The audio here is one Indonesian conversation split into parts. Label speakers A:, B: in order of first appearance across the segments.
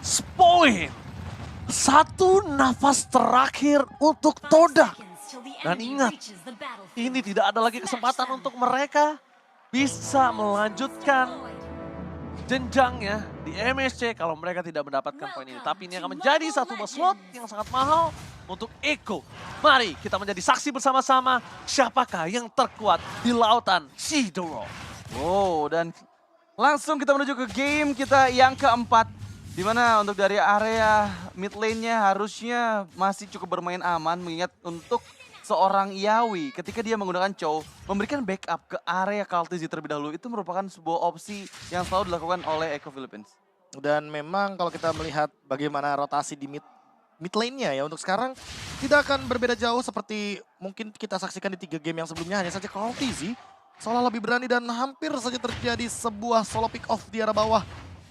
A: Spoin. Satu nafas terakhir untuk Todak. Dan ingat, ini tidak ada lagi kesempatan untuk mereka bisa melanjutkan jenjangnya di MSC kalau mereka tidak mendapatkan poin ini. Tapi ini akan menjadi satu slot yang sangat mahal untuk Echo. Mari kita menjadi saksi bersama-sama siapakah yang terkuat di lautan Shidoro.
B: Oh, dan langsung kita menuju ke game kita yang keempat. Dimana untuk dari area mid lane-nya harusnya masih cukup bermain aman. Mengingat untuk seorang Yawi ketika dia menggunakan Chow memberikan backup ke area Kaltizi terlebih dahulu. Itu merupakan sebuah opsi yang selalu dilakukan oleh Echo Philippines.
C: Dan memang kalau kita melihat bagaimana rotasi di mid lane-nya ya untuk sekarang tidak akan berbeda jauh seperti mungkin kita saksikan di 3 game yang sebelumnya. Hanya saja Kaltizi seolah lebih berani dan hampir saja terjadi sebuah solo pick off di arah bawah.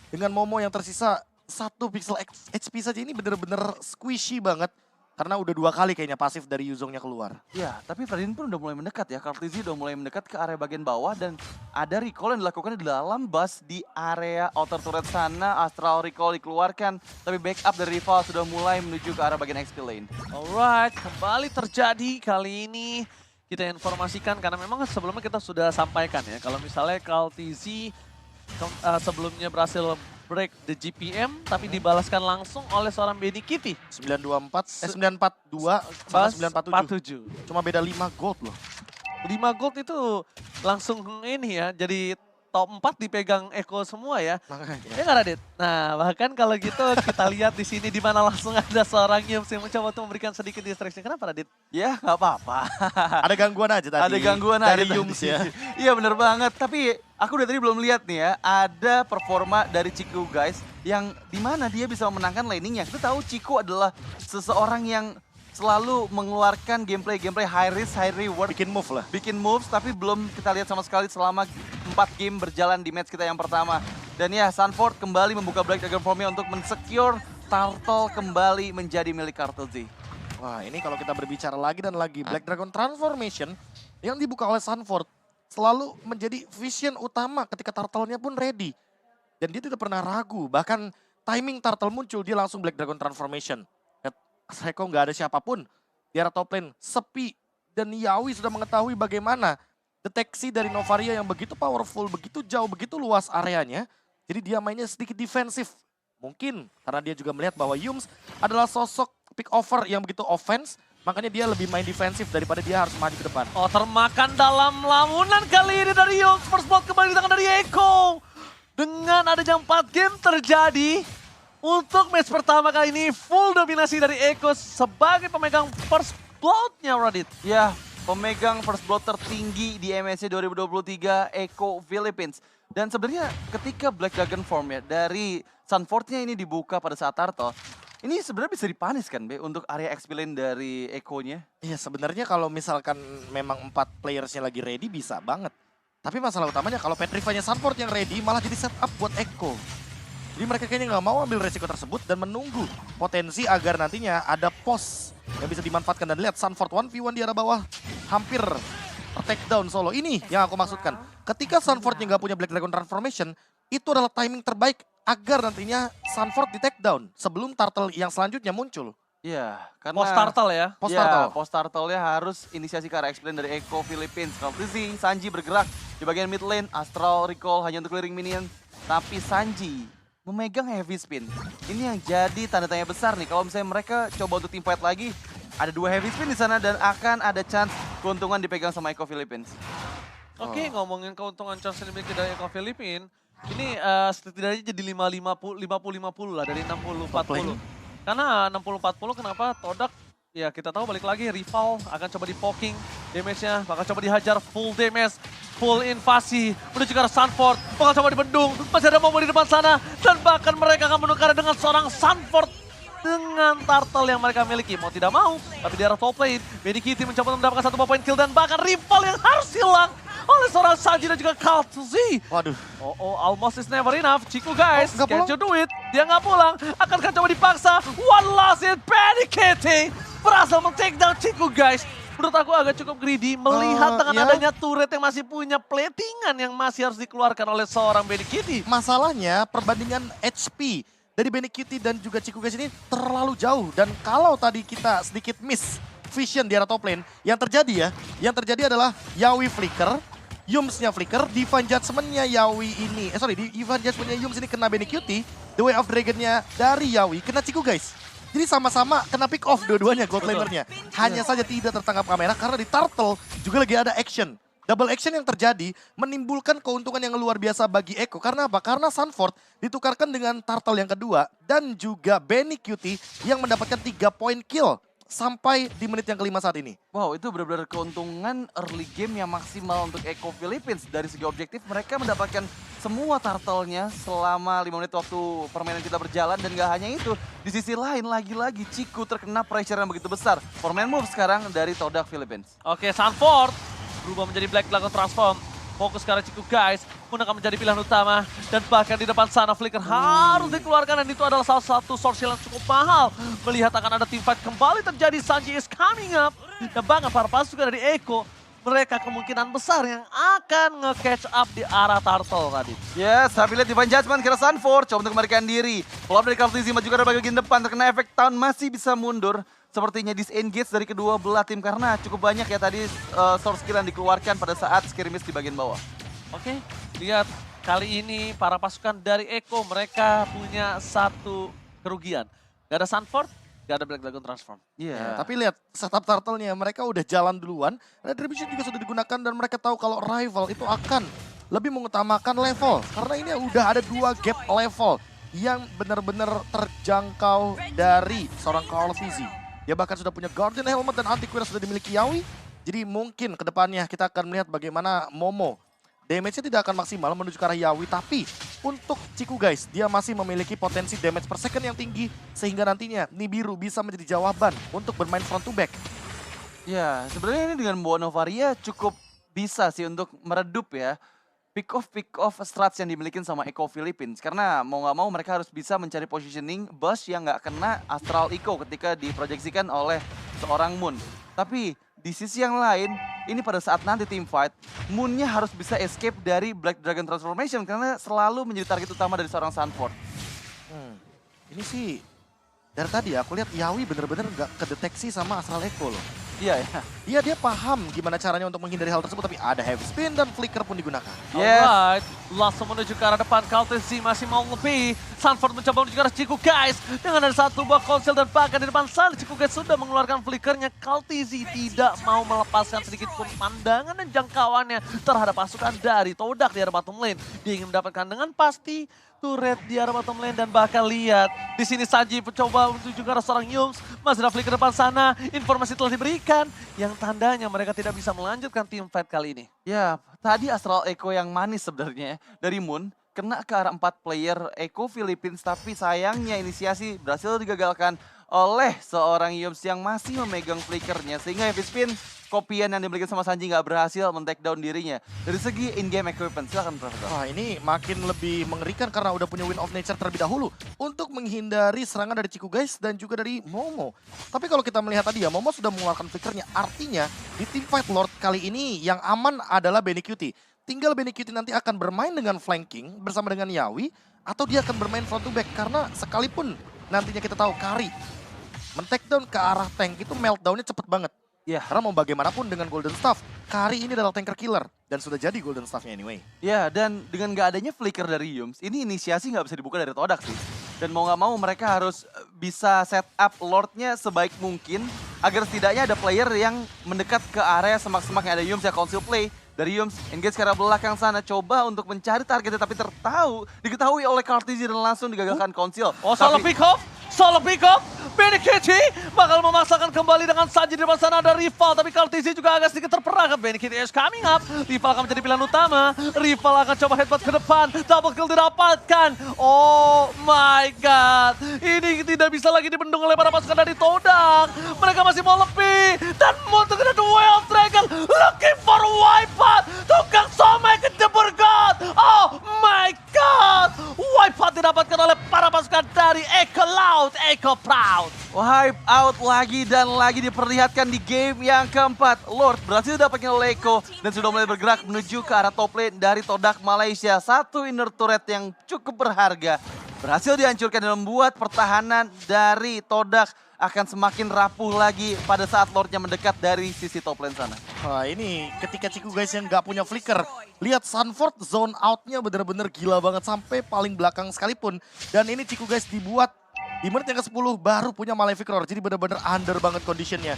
C: Dengan Momo yang tersisa 1 pixel HP saja, ini bener-bener squishy banget. Karena udah 2 kali kayaknya pasif dari Yuzongnya keluar.
B: Ya, tapi Ferdin pun udah mulai mendekat ya. Kaltizi udah mulai mendekat ke area bagian bawah dan ada recall yang dilakukan di dalam bus di area outer turret sana. Astral recall dikeluarkan, tapi backup dari rival sudah mulai menuju ke arah bagian XP lane.
A: Alright, kembali terjadi kali ini. Kita informasikan karena memang sebelumnya kita sudah sampaikan ya. Kalau misalnya Kaltizi sebelumnya berhasil break the GPM tapi dibalaskan langsung oleh seorang Benny Kitty.
C: 942 sama 947. Cuma beda 5 gold loh.
A: 5 gold itu langsung ini ya, jadi top 4 dipegang Echo semua ya.
C: Makanya.
A: Ya nggak Radit? Nah bahkan kalau gitu kita lihat di sini di mana langsung ada seorang Yums yang mencoba untuk memberikan sedikit distraction. Kenapa Radit?
B: Ya, nggak apa-apa.
C: Ada gangguan aja tadi.
B: Ada gangguan
C: dari
B: aja
C: Yums
B: tadi.
C: ya.
B: Iya bener banget, tapi aku dari tadi belum lihat nih ya, ada performa dari Chiku guys, yang dimana dia bisa memenangkan laningnya. Kita tahu Chiku adalah seseorang yang selalu mengeluarkan gameplay high risk, high reward.
C: Bikin move lah.
B: Bikin moves, tapi belum kita lihat sama sekali selama 4 game berjalan di match kita yang pertama. Dan ya, Sunford kembali membuka Black Dragon formnya untuk mensecure Turtle kembali menjadi milik Kaltizi.
C: Wah, ini kalau kita berbicara lagi dan lagi, Black Dragon Transformation yang dibuka oleh Sunford selalu menjadi vision utama ketika Turtle-nya pun ready. Dan dia tidak pernah ragu, bahkan timing Turtle muncul, dia langsung Black Dragon Transformation. Seko nggak ada siapapun di arah top lane, sepi. Dan Yawi sudah mengetahui bagaimana deteksi dari Novaria yang begitu powerful, begitu jauh, begitu luas areanya. Jadi dia mainnya sedikit defensif. Mungkin karena dia juga melihat bahwa Yums adalah sosok pick over yang begitu offense. Makanya dia lebih main defensif daripada dia harus maju ke depan.
A: Oh termakan dalam lamunan kali ini dari Yums. First blood kembali di tangan dari Echo. Dengan adanya 4 game terjadi. Untuk match pertama kali ini full dominasi dari Echo sebagai pemegang first blood-nya Radit.
B: Ya, pemegang first blood tertinggi di MSC 2023 Echo Philippines. Dan sebenarnya ketika Black Dragon form ya dari Sunford-nya ini dibuka pada saat Turtle, ini sebenarnya bisa dipanis kan Be untuk area XP lane dari Echo-nya?
C: Iya sebenarnya kalau misalkan memang 4 playersnya lagi ready bisa banget. Tapi masalah utamanya kalau Petrify-nya Sunford yang ready malah jadi setup buat Echo. Jadi mereka kayaknya nggak mau ambil resiko tersebut dan menunggu potensi agar nantinya ada pos yang bisa dimanfaatkan. Dan lihat Sunford 1v1 di arah bawah hampir take down solo. Ini yang aku maksudkan. Ketika Sunfordnya nggak punya Black Dragon Transformation, itu adalah timing terbaik agar nantinya Sunford di take down sebelum Turtle yang selanjutnya muncul.
B: Iya, karena
A: Post Turtle ya.
C: Post
B: ya,
C: Turtle.
B: post Turtle-nya harus inisiasi ke arah explain dari Echo Philippines. Kaltizi, Sanji bergerak di bagian mid lane, Astral recall hanya untuk clearing minion. Tapi Sanji memegang heavy spin. Ini yang jadi tanda tanya besar nih. Kalau misalnya mereka coba untuk team fight lagi, ada 2 heavy spin di sana dan akan ada chance keuntungan dipegang sama Echo Philippines.
A: Oke, ngomongin keuntungan chance yang dimiliki dari Echo Philippines, ini setidaknya jadi 50-50 lah dari 60-40. Karena 60-40 kenapa Todak, ya kita tahu balik lagi rival akan coba di poking damage-nya, bakal coba dihajar full damage, full invasi, menuju ke arah Sunford, bakal coba dibendung, masih ada Momo di depan sana, dan bahkan mereka akan menukar dengan seorang Sunford dengan Turtle yang mereka miliki. Mau tidak mau, tapi di arah top lane, Benny Kitty mencoba mendapatkan 1 poin kill dan bahkan rival yang harus hilang oleh seorang Sanji dan juga Kaltizi.
C: Waduh.
A: Oh, almost is never enough. Chiku guys,
C: nggak
A: can't
C: pulang.
A: you do it? Dia nggak pulang. Akankah coba dipaksa? One last hit, Benny Kitty berhasil men-take down Chiku guys. Menurut aku agak cukup greedy melihat dengan
C: ya.
A: adanya turret yang masih punya platingan yang masih harus dikeluarkan oleh seorang Benny Kitty.
C: Masalahnya perbandingan HP dari Benikiti dan juga Chico Guys ini terlalu jauh. Dan kalau tadi kita sedikit miss vision di arah top lane, yang terjadi adalah Yawi flicker, Yums-nya flicker, Divine Judgment-nya Yawi ini, Divine Judgment-nya Yums ini kena Benikiti, The Way of Dragon-nya dari Yawi kena Chico Guys. Jadi sama-sama kena pick off dua-duanya gold laner-nya. Hanya saja tidak tertangkap kamera karena di Turtle juga lagi ada action. Double action yang terjadi menimbulkan keuntungan yang luar biasa bagi Echo. Karena apa? Karena Sunford ditukarkan dengan Turtle yang kedua dan juga Benikiti yang mendapatkan 3 poin kill sampai di menit yang kelima saat ini.
B: Wow, itu benar-benar keuntungan early game yang maksimal untuk Echo Philippines. Dari segi objektif mereka mendapatkan semua turtle-nya selama 5 menit waktu permainan kita berjalan. Dan gak hanya itu, di sisi lain lagi-lagi Chico terkena pressure yang begitu besar. Forman move sekarang dari Todak Philippines.
A: Oke, Sunford berubah menjadi Black Dragon Transform. Fokus ke arah Chico Guys, pun akan menjadi pilihan utama. Dan bahkan di depan sana Flicker harus dikeluarkan dan itu adalah salah satu source yang cukup mahal. Melihat akan ada teamfight kembali terjadi, Sanji is coming up. Dan bahkan para pasukan dari Echo, mereka kemungkinan besar yang akan nge-catch up di arah Turtle tadi.
B: Yes, tapi lihat Divine Judgment kira Sunford coba untuk kembalikan diri. Lord dari Kaltizima juga ada bagian depan terkena efek Town masih bisa mundur. Sepertinya disengage dari kedua belah tim karena cukup banyak ya tadi source skill yang dikeluarkan pada saat skirmish di bagian bawah.
A: Oke, lihat kali ini para pasukan dari Echo mereka punya satu kerugian. Gak ada Sunford, gak ada Black Dragon Transform.
B: Iya.
C: Ya, tapi lihat setup turtle-nya mereka udah jalan duluan. Retribution juga sudah digunakan dan mereka tahu kalau rival itu akan lebih mengutamakan level. Karena ini udah ada 2 gap level yang benar-benar terjangkau dari seorang Carl Fizi. Dia bahkan sudah punya Guardian Helmet dan Anti-Queer sudah dimiliki Yawi. Jadi mungkin ke depannya kita akan melihat bagaimana Momo. Damage-nya tidak akan maksimal menuju ke arah Yawi. Tapi untuk Chico Guys, dia masih memiliki potensi damage per second yang tinggi. Sehingga nantinya Nibiru bisa menjadi jawaban untuk bermain front to back.
B: Ya, sebenarnya ini dengan membawa Novaria cukup bisa sih untuk meredup ya. Pick off strats yang dimiliki sama Echo Philippines. Karena mau nggak mau mereka harus bisa mencari positioning bus yang nggak kena Astral Echo ketika diproyeksikan oleh seorang Moon. Tapi di sisi yang lain, ini pada saat nanti team fight, Moon-nya harus bisa escape dari Black Dragon Transformation. Karena selalu menjadi target utama dari seorang Sunford.
C: Ini sih, dari tadi aku lihat Yawi bener-bener nggak kedeteksi sama Astral Echo loh.
B: Iya ya.
C: Dia paham gimana caranya untuk menghindari hal tersebut, tapi ada heavy spin dan flicker pun digunakan.
B: Yes.
A: Alright, langsung menuju ke arah depan. Kaltesi masih mau lebih. Sanford mencoba menuju ke arah Chico Guys. Dengan ada satu buah konsil dan bahkan di depan sana Chico Guys sudah mengeluarkan flickernya. Kaltesi tidak mau melepaskan sedikit pun pandangan dan jangkauannya terhadap pasukan dari Todak di arah bottom lane. Dia ingin mendapatkan dengan pasti turret di arah bottom lane dan bahkan lihat di sini Sanji mencoba menuju ke arah seorang Yums. Masih ada flicker depan sana. Informasi telah diberikan yang tandanya mereka tidak bisa melanjutkan team fight kali ini.
B: Ya, tadi Astral Echo yang manis sebenarnya dari Moon kena ke arah 4 player Echo Philippines, tapi sayangnya inisiasi berhasil digagalkan oleh seorang Yums yang masih memegang flickernya sehingga heavy spin kopian yang dimiliki sama Sanji nggak berhasil men-take down dirinya. Dari segi in-game equipment, silakan Profesor.
C: Wah, ini makin lebih mengerikan karena udah punya Wind of Nature terlebih dahulu untuk menghindari serangan dari Chico Guys dan juga dari Momo. Tapi kalau kita melihat tadi ya, Momo sudah mengeluarkan flickernya. Artinya di team fight Lord kali ini yang aman adalah Benikiti. Tinggal Benikiti nanti akan bermain dengan flanking bersama dengan Yawi atau dia akan bermain front to back karena sekalipun nantinya kita tahu Kari men-take down ke arah tank itu meltdown-nya cepet banget.
B: Ya,
C: Karena mau bagaimanapun dengan Golden Staff, Kari ini adalah tanker killer dan sudah jadi Golden Staff-nya anyway.
B: ya dan dengan nggak adanya flicker dari Yums, ini inisiasi nggak bisa dibuka dari Todak sih. Dan mau nggak mau mereka harus bisa set up Lord-nya sebaik mungkin agar setidaknya ada player yang mendekat ke area semak-semak yang ada Yums ya, council play. Dari Yums, engage ke arah belakang sana, coba untuk mencari targetnya tapi diketahui oleh Kartizi dan langsung digagalkan council.
A: Oh, solo pick off. Benikiti bakal memaksakan kembali dengan Sanji di depan sana ada Rival. Tapi Kaltisi juga agak sedikit terperangkap. Benikiti is coming up. Rival akan menjadi pilihan utama. Rival akan coba headbutt ke depan. Double kill didapatkan. Oh my god. Ini tidak bisa lagi dibendung oleh para pasukan dari Todak. Mereka masih mau lebih. Dan untuk The Way of Dragon. Looking for Wipeout. Tukang somek jebur god. Oh my god. Wipeout didapatkan oleh para pasukan dari Echo Loud, Echo Proud.
B: Wipe out lagi dan lagi diperlihatkan di game yang keempat. Lord berhasil dapatnya oleh Echo dan sudah mulai bergerak menuju ke arah top lane dari Todak Malaysia. Satu inner turret yang cukup berharga. berhasil dihancurkan dan membuat pertahanan dari Todak akan semakin rapuh lagi pada saat Lordnya mendekat dari sisi top lane sana.
C: Wah ini ketika Ciku guys yang nggak punya flicker. Lihat Sunford zone outnya bener-bener gila banget sampai paling belakang sekalipun. Dan ini Ciku guys dibuat di menit yang ke-10 baru punya Malefic Roar. Jadi bener-bener under banget conditionnya.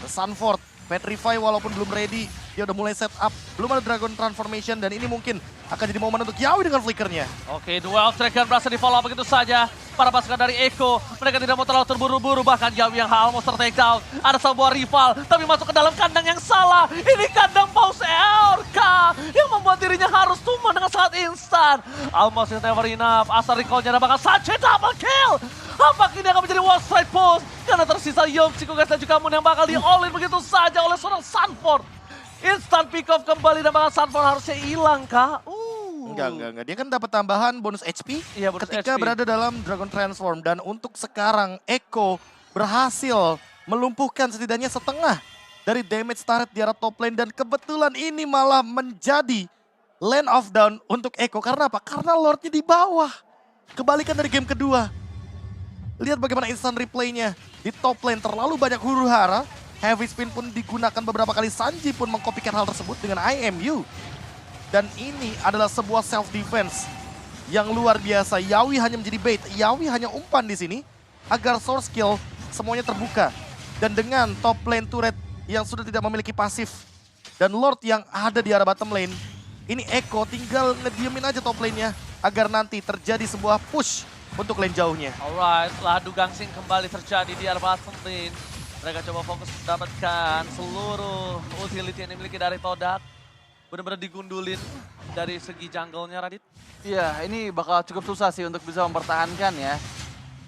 C: Sunford, Petrify walaupun belum ready. Dia udah mulai set up. Belum ada Dragon Transformation dan ini mungkin akan jadi momen untuk Yawi dengan flickernya.
A: Oke, duel Tracker berhasil di follow up begitu saja. Para pasukan dari Echo, mereka tidak mau terlalu terburu-buru. Bahkan Yawi yang almost take down. Ada sebuah rival, tapi masuk ke dalam kandang yang salah. Ini kandang Pause RK yang membuat dirinya harus tumbang dengan sangat instan. Almost is never enough. Asal recall-nya ada bakal Sanchez double kill. Apakah ini akan menjadi one strike push? Karena tersisa Yom, Ciku guys dan juga Moon yang bakal di-all-in begitu saja oleh seorang Sunford. Instant pick off kembali dan bakal Sunford harusnya hilang kah?
C: Enggak. Dia kan dapat tambahan bonus HP
A: Iya, bonus
C: ketika
A: HP.
C: berada dalam Dragon Transform. Dan untuk sekarang Echo berhasil melumpuhkan setidaknya setengah dari damage turret di arah top lane. Dan kebetulan ini malah menjadi land of down untuk Echo. Karena apa? Karena Lordnya di bawah. Kebalikan dari game kedua. Lihat bagaimana instant replaynya di top lane terlalu banyak huru-hara. Heavy spin pun digunakan beberapa kali. Sanji pun mengkopikan hal tersebut dengan IMU. Dan ini adalah sebuah self defense yang luar biasa. Yawi hanya menjadi bait. Yawi hanya umpan di sini agar source kill semuanya terbuka. Dan dengan top lane turret yang sudah tidak memiliki pasif dan Lord yang ada di arah bottom lane, ini Echo tinggal ngediemin aja top lane-nya agar nanti terjadi sebuah push untuk lane jauhnya.
A: Alright, setelah adu gangsing kembali terjadi di arah bottom lane. Mereka coba fokus mendapatkan seluruh utility yang dimiliki dari Todak. Benar-benar digundulin dari segi jungle-nya, Radit.
B: Iya, ini bakal cukup susah sih untuk bisa mempertahankan ya.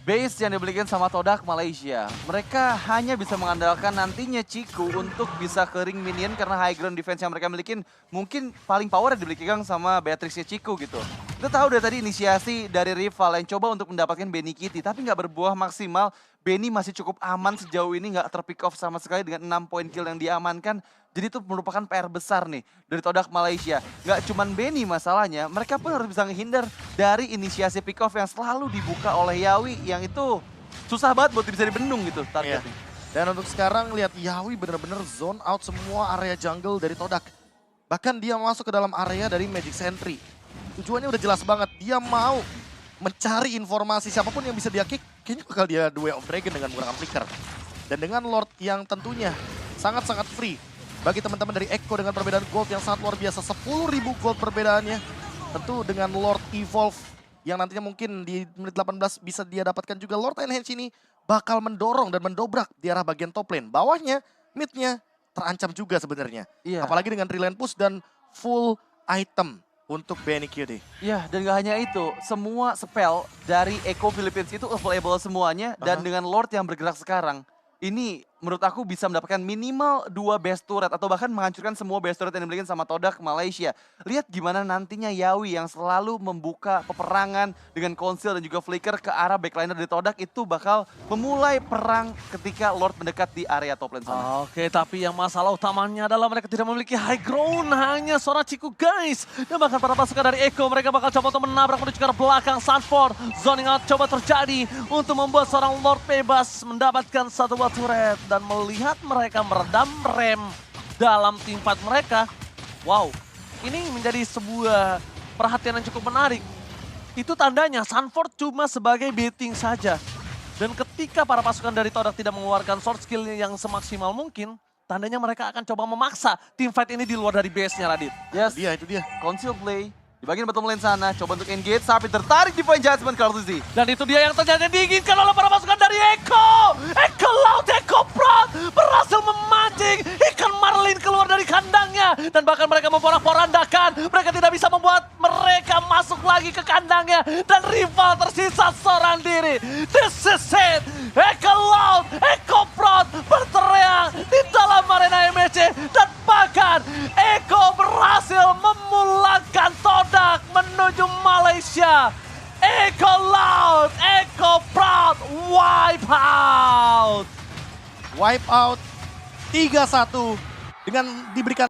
B: Base yang dibelikan sama Todak Malaysia. Mereka hanya bisa mengandalkan nantinya Ciku untuk bisa clearing minion karena high ground defense yang mereka milikin mungkin paling power yang dibelikan sama Beatrixnya Ciku gitu. Kita tahu dari tadi inisiasi dari rival yang coba untuk mendapatkan Benny Kitty tapi nggak berbuah maksimal. Benny masih cukup aman sejauh ini, nggak terpick off sama sekali dengan 6 poin kill yang diamankan. Jadi itu merupakan PR besar nih dari Todak Malaysia. Nggak cuman Benny masalahnya, mereka pun harus bisa menghindar dari inisiasi pick off yang selalu dibuka oleh Yawi yang itu susah banget buat bisa dibendung gitu targetnya.
C: Dan untuk sekarang lihat Yawi benar-benar zone out semua area jungle dari Todak. Bahkan dia masuk ke dalam area dari Magic Sentry. Tujuannya udah jelas banget, dia mau mencari informasi siapapun yang bisa dia kick. Kayaknya bakal dia Way of Dragon dengan menggunakan flicker. Dan dengan Lord yang tentunya sangat-sangat free. Bagi teman-teman dari Echo dengan perbedaan gold yang sangat luar biasa. 10.000 gold perbedaannya. Tentu dengan Lord Evolve yang nantinya mungkin di menit 18 bisa dia dapatkan juga. Lord Enhance ini bakal mendorong dan mendobrak di arah bagian top lane. Bawahnya, midnya terancam juga sebenarnya.
B: Iya.
C: Apalagi dengan relane push dan full item untuk Benny Kitty.
B: Iya, dan gak hanya itu, semua spell dari Echo Philippines itu available semuanya. Dan dengan Lord yang bergerak sekarang, ini menurut aku bisa mendapatkan minimal 2 best turret atau bahkan menghancurkan semua best turret yang dimiliki sama Todak Malaysia. Lihat gimana nantinya Yawi yang selalu membuka peperangan dengan konsil dan juga flicker ke arah backliner dari Todak itu bakal memulai perang ketika Lord mendekat di area top lane sana.
A: Oke, tapi yang masalah utamanya adalah mereka tidak memiliki high ground, hanya seorang Ciku guys. Dan bahkan para pasukan dari Echo, mereka bakal coba untuk menabrak menuju ke arah belakang Sunford. Zoning out coba terjadi untuk membuat seorang Lord bebas mendapatkan satu buah turret. Dan melihat mereka meredam rem dalam tim fight mereka, wow, ini menjadi sebuah perhatian yang cukup menarik. Itu tandanya Sunford cuma sebagai baiting saja. Dan ketika para pasukan dari Todak tidak mengeluarkan sword skill yang semaksimal mungkin, tandanya mereka akan coba memaksa tim fight ini di luar dari base-nya, Radit.
B: Yes,
C: Itu dia.
B: conceal play di bagian bottom lane sana, coba untuk engage tapi tertarik di point judgment Kartuzi.
A: Dan itu dia yang ternyata diinginkan oleh para pasukan dari Echo. Echo Laut, Echo Prot berhasil memancing ikan marlin keluar dari kandangnya. Dan bahkan mereka memporak-porandakan. Mereka tidak bisa membuat mereka masuk lagi ke kandangnya. Dan rival tersisa seorang diri. This is it. Echo Laut, Echo Prot berteriak di dalam arena MSC. Dan bahkan Echo berhasil memulangkan Todak menuju Malaysia. Echo Loud, Echo Proud, wipe out.
C: Wipe out 3-1 dengan diberikan